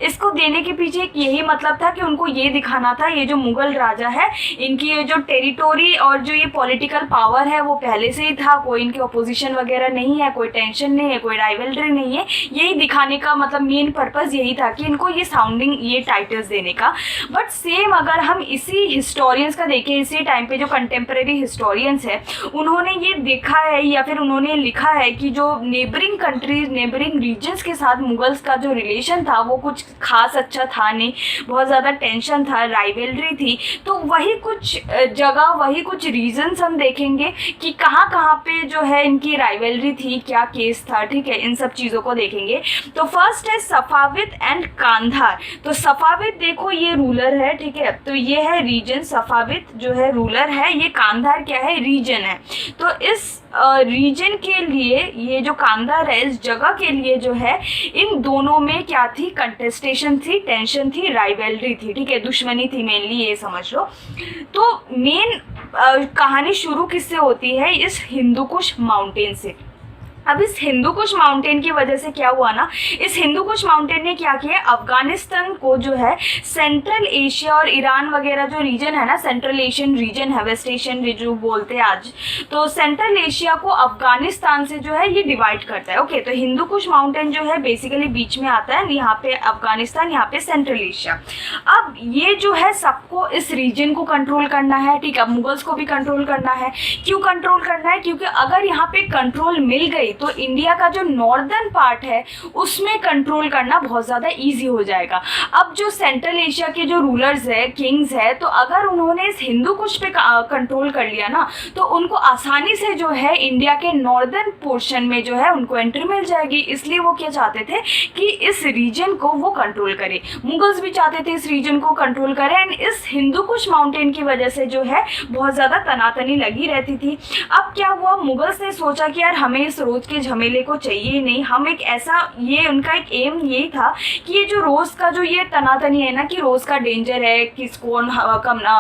इसको देने के पीछे एक यही मतलब था कि उनको ये दिखाना था, ये जो मुगल राजा है इनकी ये जो टेरिटोरी और जो ये पॉलिटिकल पावर है वो पहले से ही था, कोई इनके अपोजिशन वगैरह नहीं है, कोई टेंशन नहीं है, कोई राइवलरी नहीं है। यही दिखाने का मतलब मेन पर्पस यही था कि इनको ये साउंडिंग, ये टाइटल्स देने का। बट सेम अगर हम इसी हिस्टोरियंस का देखें, इसी टाइम पे जो कंटेम्प्रेरी हिस्टोरियंस है उन्होंने ये देखा है या फिर उन्होंने लिखा है कि जो नेबरिंग कंट्रीज, नेबरिंग रीजन्स के साथ मुगल्स का जो रिलेशन था वो कुछ खास अच्छा था नहीं, बहुत ज़्यादा टेंशन था, राइवलरी थी। तो वही कुछ जगह, वही कुछ रीजन्स हम देखेंगे कि कहाँ कहाँ पे जो है इनकी राइवलरी थी, क्या केस था, ठीक है, इन सब चीज़ों को देखेंगे। तो फर्स्ट है सफाविद एंड कांधार। तो सफाविद देखो ये रूलर है, ठीक है, तो ये है रीजन, सफाविद जो है रूलर है, ये कांधार क्या है, रीजन है। तो इस रीजन के लिए, ये जो कांधार है इस जगह के लिए जो है इन दोनों में क्या थी, कंटेस्टेशन थी, टेंशन थी, राइवलरी थी, ठीक है, दुश्मनी थी मेनली, ये समझ लो। तो मेन कहानी शुरू किससे होती है, इस हिंदू कुश माउंटेन से। अब इस हिंदू कुश माउंटेन की वजह से क्या हुआ ना, इस हिंदू कुश माउंटेन ने क्या किया, अफगानिस्तान को जो है सेंट्रल एशिया और ईरान वगैरह जो रीजन है ना, सेंट्रल एशियन रीजन है, वेस्ट एशियन जो बोलते हैं आज, तो सेंट्रल एशिया को अफगानिस्तान से जो है ये डिवाइड करता है, ओके। तो हिंदू कुश माउंटेन जो है बेसिकली बीच में आता है, यहाँ पे अफगानिस्तान, यहाँ पे सेंट्रल एशिया। अब ये जो है सबको इस रीजन को कंट्रोल करना है, ठीक है, मुगल्स को भी कंट्रोल करना है। क्यों कंट्रोल करना है, क्योंकि अगर यहाँ पे कंट्रोल मिल गई तो इंडिया का जो नॉर्दर्न पार्ट है उसमें कंट्रोल करना बहुत ज़्यादा इजी हो जाएगा। अब जो सेंट्रल एशिया के जो रूलर्स है, किंग्स है, तो अगर उन्होंने इस हिंदू कुश पे कंट्रोल कर लिया ना तो उनको आसानी से जो है इंडिया के नॉर्दर्न पोर्शन में जो है उनको एंट्री मिल जाएगी। इसलिए वो क्या चाहते थे कि इस रीजन को वो कंट्रोल करे, मुगल्स भी चाहते थे इस रीजन को कंट्रोल करें। एंड इस हिंदू कुश माउंटेन की वजह से जो है बहुत ज़्यादा तनातनी लगी रहती थी। अब क्या हुआ, मुगल्स ने सोचा कि यार हमें इस रोड के झमेले को चाहिए ही नहीं। हम एक ऐसा, ये उनका एक एम यही था कि ये जो रोज़ का जो ये तनातनी है ना कि रोज़ का डेंजर है, किस कौन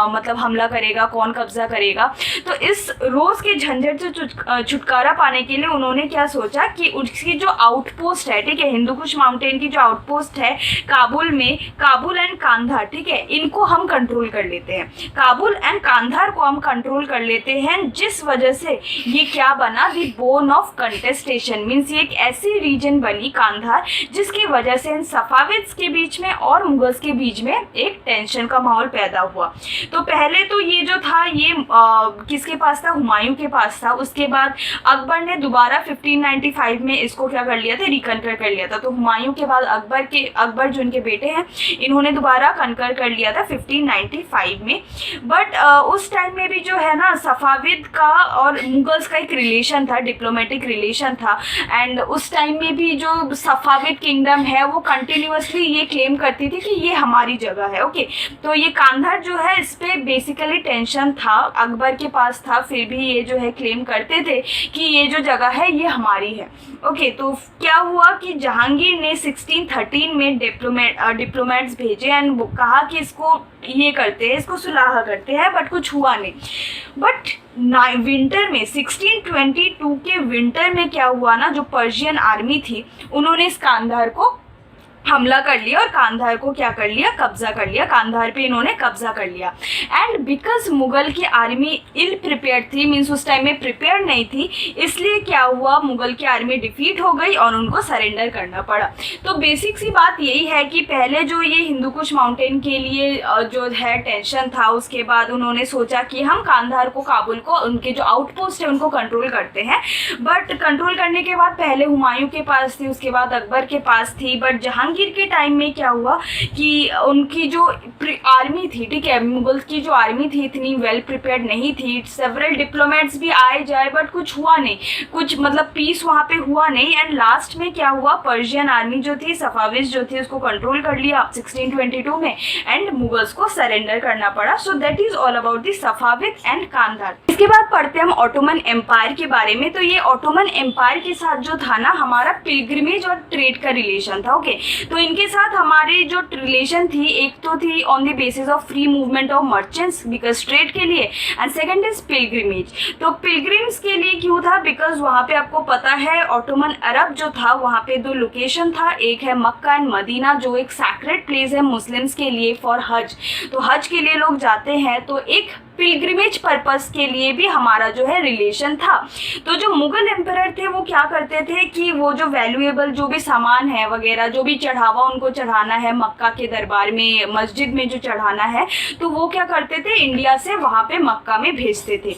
मतलब हमला करेगा, कौन कब्जा करेगा, तो इस रोज़ के झंझट से छुटकारा पाने के लिए उन्होंने क्या सोचा कि उसकी जो आउटपोस्ट है, ठीक है, हिंदू कुश माउंटेन की जो आउटपोस्ट है काबुल में, काबुल एंड कांधार, ठीक है, इनको हम कंट्रोल कर लेते हैं, काबुल एंड कांधार को हम कंट्रोल कर लेते हैं, जिस वजह से ये क्या बना, दी बोन ऑफ कंटेस्टेशन, मीन्स ये एक ऐसी रीजन बनी कांधार जिसकी वजह से इन सफाविद्स के बीच में और मुगल्स के बीच में एक टेंशन का माहौल पैदा हुआ। तो पहले तो ये जो था ये किसके पास था, हुमायूं के पास था। उसके बाद अकबर ने दोबारा 1595 में इसको क्या कर लिया था, रिकनकर कर लिया था। तो हुमायूं के बाद अकबर जो उनके बेटे हैं, इन्होंने दोबारा कनकर कर लिया था 1595 में। बट उस टाइम में भी जो है ना सफाविद का और मुगल्स का एक रिलेशन था, डिप्लोमेटिक रिलेशन था। एंड उस टाइम में भी जो सफाविद किंगडम है वो कंटिन्यूअसली ये क्लेम करती थी कि ये हमारी जगह है। ओके, तो ये कांधार जो है इस पे बेसिकली टेंशन था, अकबर के पास था, फिर भी ये जो है क्लेम करते थे कि ये जो जगह है ये हमारी है। ओके, तो क्या हुआ कि जहांगीर ने 1613 में डिप्लोमेट्स भेजे एंड कहा कि इसको ये करते हैं, इसको सुलह करते हैं, बट कुछ हुआ नहीं। बट विंटर में 1622 के विंटर में क्या हुआ ना, जो पर्शियन आर्मी थी उन्होंने इस कांधार को हमला कर लिया और कांधार को क्या कर लिया, कब्जा कर लिया, कांधार पे इन्होंने कब्जा कर लिया। एंड बिकॉज मुगल की आर्मी इल प्रिपेयर्ड थी, मीन्स उस टाइम में प्रिपेयर नहीं थी, इसलिए क्या हुआ, मुगल की आर्मी डिफीट हो गई और उनको सरेंडर करना पड़ा। तो बेसिक सी बात यही है कि पहले जो ये हिंदू कुश माउंटेन के लिए जो है टेंशन था, उसके बाद उन्होंने सोचा कि हम कांधार को, काबुल को, उनके जो आउटपोस्ट है उनको कंट्रोल करते हैं। बट कंट्रोल करने के बाद पहले हुमायूं के पास थी, उसके बाद अकबर के पास थी। बट जहांगीर के टाइम में क्या हुआ कि उनकी जो आर्मी थी, ठीक है, मुगल्स की जो आर्मी थी इतनी वेल प्रिपेयर्ड नहीं थी। सेवरल डिप्लोमेट्स भी आए जाए बट कुछ हुआ नहीं, कुछ मतलब पीस वहाँ पे हुआ नहीं। एंड लास्ट में क्या हुआ, पर्शियन आर्मी जो थी, सफाविज जो थी, उसको कंट्रोल कर लिया 1622 में एंड मुगल्स को सरेंडर करना पड़ा। So that is all about the Safavid and Kandahar. इसके बाद पढ़ते हैं हम ऑटोमन एम्पायर के बारे में। तो ये ऑटोमन एम्पायर के साथ जो था ना हमारा पिलग्रिमेज और ट्रेड का रिलेशन था। ओके, तो इनके साथ हमारी जो रिलेशन थी, एक तो थी on the basis of free movement of merchants because trade के लिए, एंड सेकंड इज पिलग्रिमेज। तो पिलग्रिम्स के लिए क्यों था, बिकॉज वहाँ पे आपको पता है ऑटोमन अरब जो था वहाँ पे दो लोकेशन था, एक है मक्का एंड मदीना जो एक सैक्रेड प्लेस है मुस्लिम्स के लिए फॉर हज। तो हज के लिए लोग जाते हैं, तो एक पिलग्रिमेज पर्पस के लिए भी हमारा जो है रिलेशन था। तो जो मुगल एम्परर थे वो क्या करते थे कि वो जो वैल्यूएबल जो भी सामान है वगैरह, जो भी चढ़ावा उनको चढ़ाना है मक्का के दरबार में, मस्जिद में जो चढ़ाना है, तो वो क्या करते थे, इंडिया से वहाँ पे मक्का में भेजते थे।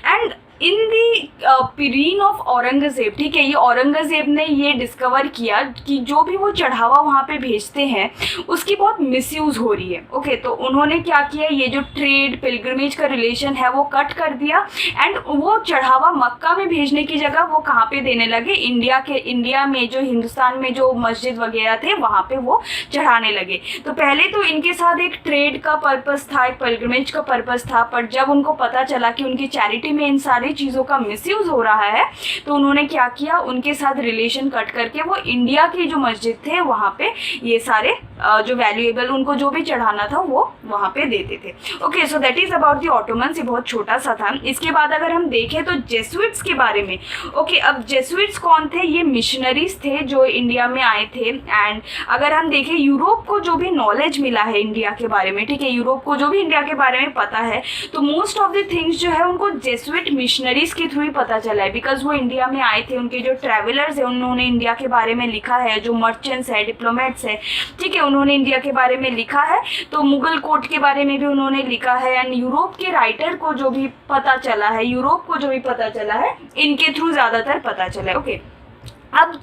And in the period of Aurangzeb, ठीक है, ये औरंगजेब ने ये डिस्कवर किया कि जो भी वो चढ़ावा वहाँ पे भेजते हैं उसकी बहुत मिसयूज़ हो रही है। ओके, तो उन्होंने क्या किया, ये जो ट्रेड पिलग्रिमेज का रिलेशन है वो कट कर दिया एंड वो चढ़ावा मक्का में भेजने की जगह वो कहाँ पे देने लगे, इंडिया में जो हिंदुस्तान में जो मस्जिद वगैरह थे वहाँ पे वो चढ़ाने लगे। तो पहले तो इनके साथ एक ट्रेड का पर्पस था, एक पिलग्रिमेज का पर्पस था, पर जब उनको पता चला कि उनकी चैरिटी में इन सारी चीज़ों का मिसयूज़ हो रहा है तो उन्होंने क्या किया, उनके साथ रिलेशन कट करके वो इंडिया के जो मस्जिद थे वहाँ पे ये सारे जो वैल्यूएबल उनको जो भी चढ़ाना था वो वहाँ पे देते थे। Okay, so that is about the Ottomans. ये बहुत छोटा सा था। इसके बाद अगर हम देखें तो जेसुइट्स के बारे में। ओके, अब जेसुइट्स कौन थे, ये मिशनरीज थे जो इंडिया में आए थे। एंड अगर हम देखें यूरोप को जो भी नॉलेज मिला है इंडिया के बारे में, ठीक है, यूरोप को जो भी इंडिया के बारे में पता है, तो मोस्ट ऑफ द थिंग्स जो है उनको जेसुइट मिशनरीज के थ्रू ही पता चला है। बिकॉज वो इंडिया में आए थे, उनके जो ट्रैवलर्स है उन्होंने इंडिया के बारे में लिखा है, जो मर्चेंट्स है, डिप्लोमेट्स है, ठीक है, उन्होंने इंडिया के बारे में लिखा है। तो मुगल कोर्ट के बारे में भी उन्होंने लिखा है। एंड यूरोप के राइटर को जो भी पता चला है, यूरोप को जो भी पता चला है, इनके थ्रू ज़्यादातर पता चला है। ओके, अब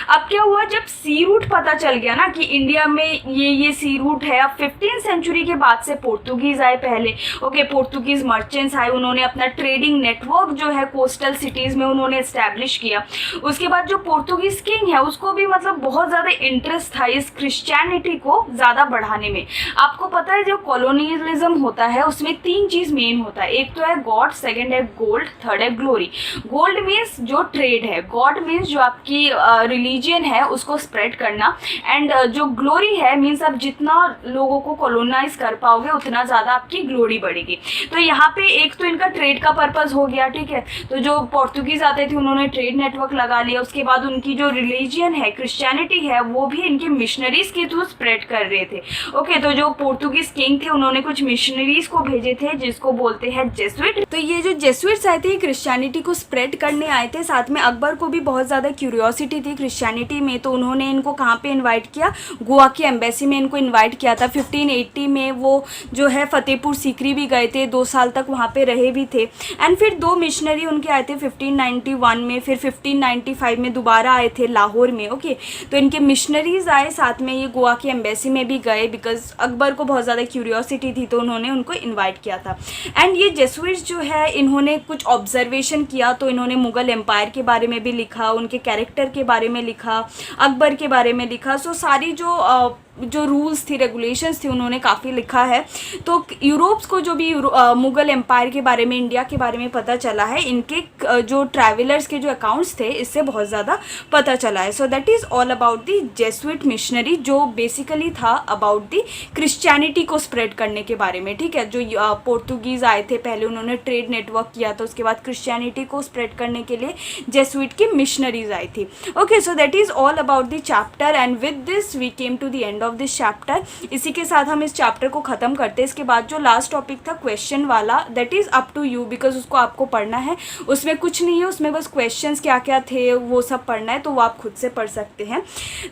अब क्या हुआ, जब सी रूट पता चल गया ना कि इंडिया में ये सी रूट है, अब 15th सेंचुरी के बाद से पोर्तुगीज आए पहले। ओके, पोर्तुगीज मर्चेंट्स आए, उन्होंने अपना ट्रेडिंग नेटवर्क जो है कोस्टल सिटीज में उन्होंने एस्टैब्लिश किया। उसके बाद जो पोर्तुगीज किंग है उसको भी मतलब बहुत ज़्यादा इंटरेस्ट था इस क्रिश्चियनिटी को ज़्यादा बढ़ाने में। आपको पता है जो कॉलोनियलिज्म होता है उसमें 3 चीज़ मेन होता है, एक तो है गॉड, सेकेंड है गोल्ड, थर्ड है ग्लोरी। गोल्ड मीन्स जो ट्रेड है, गॉड मीन्स जो आपकी रिलीजियन है उसको स्प्रेड करना, एंड जो ग्लोरी है मीन्स आप जितना लोगों को कॉलोनाइज कर पाओगे उतना ज़्यादा आपकी ग्लोरी बढ़ेगी। तो यहाँ पे एक तो इनका ट्रेड का पर्पस हो गया, ठीक है। तो जो पोर्तुगीज आते थे उन्होंने ट्रेड नेटवर्क लगा लिया। उसके बाद उनकी जो रिलीजियन है, क्रिश्चियनिटी है, वो भी इनके मिशनरीज के थ्रू स्प्रेड कर रहे थे। ओके, तो जो पोर्तुगीज किंग थे उन्होंने कुछ मिशनरीज को भेजे थे जिसको बोलते हैं जेसुइट। तो ये जो जेसुइट्स आए थे क्रिश्चियनिटी को स्प्रेड करने आए थे। साथ में अकबर को भी बहुत ज़्यादा क्यूरियोसिटी थी क्रिश्चियनिटी में, तो उन्होंने इनको कहाँ पे इनवाइट किया, गोवा की एम्बेसी में इनको इनवाइट किया था। 1580 में वो जो है फतेहपुर सीकरी भी गए थे, 2 साल तक वहाँ पे रहे भी थे। एंड फिर 2 मिशनरी उनके आए थे 1591 में, फिर 1595 में दोबारा आए थे लाहौर में। ओके, तो इनके मिशनरीज आए, साथ में ये गोवा की एम्बेसी में भी गए बिकॉज अकबर को बहुत ज़्यादा क्यूरियोसिटी थी तो उन्होंने उनको इन्वाइट किया था। एंड ये जेसुइट्स जो है इन्होंने कुछ ऑब्जर्वेशन किया, तो इन्होंने मुग़ल एम्पायर के बारे में भी लिखा, उनके कैरेक्टर के बारे में लिखा, अकबर के बारे में लिखा। सो सारी जो रूल्स थी, रेगुलेशंस थी, उन्होंने काफ़ी लिखा है। तो यूरोप्स को जो भी मुग़ल एम्पायर के बारे में, इंडिया के बारे में पता चला है, इनके जो ट्रैवलर्स के जो अकाउंट्स थे इससे बहुत ज़्यादा पता चला है। सो that is all about the Jesuit missionary, जो बेसिकली था अबाउट दी क्रिश्चियनिटी को स्प्रेड करने के बारे में, ठीक है। जो पोर्तुगीज़ आए थे पहले, उन्होंने ट्रेड नेटवर्क किया था, उसके बाद क्रिश्चियनिटी को स्प्रेड करने के लिए जेसुइट की मिशनरीज आई थी। Okay, so that is all about the chapter, and with this we came to the end of this chapter. इसी के साथ हम इस चैप्टर को ख़त्म करते हैं। इसके बाद जो लास्ट टॉपिक था क्वेश्चन वाला, that is up to you, because उसको आपको पढ़ना है। उसमें कुछ नहीं है, उसमें बस क्वेश्चंस क्या क्या थे वो सब पढ़ना है, तो वो आप खुद से पढ़ सकते हैं।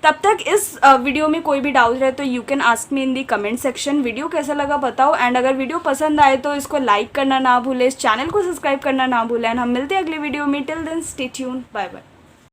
तब तक इस वीडियो में कोई भी डाउट रहे तो you can ask me in the comment section. Video कैसा लगा बताओ, एंड अगर वीडियो पसंद आए तो इसको लाइक करना ना भूलें, इस चैनल को सब्सक्राइब करना ना भूलें। हम मिलते हैं अगले वीडियो में। Till then stay tuned, bye bye.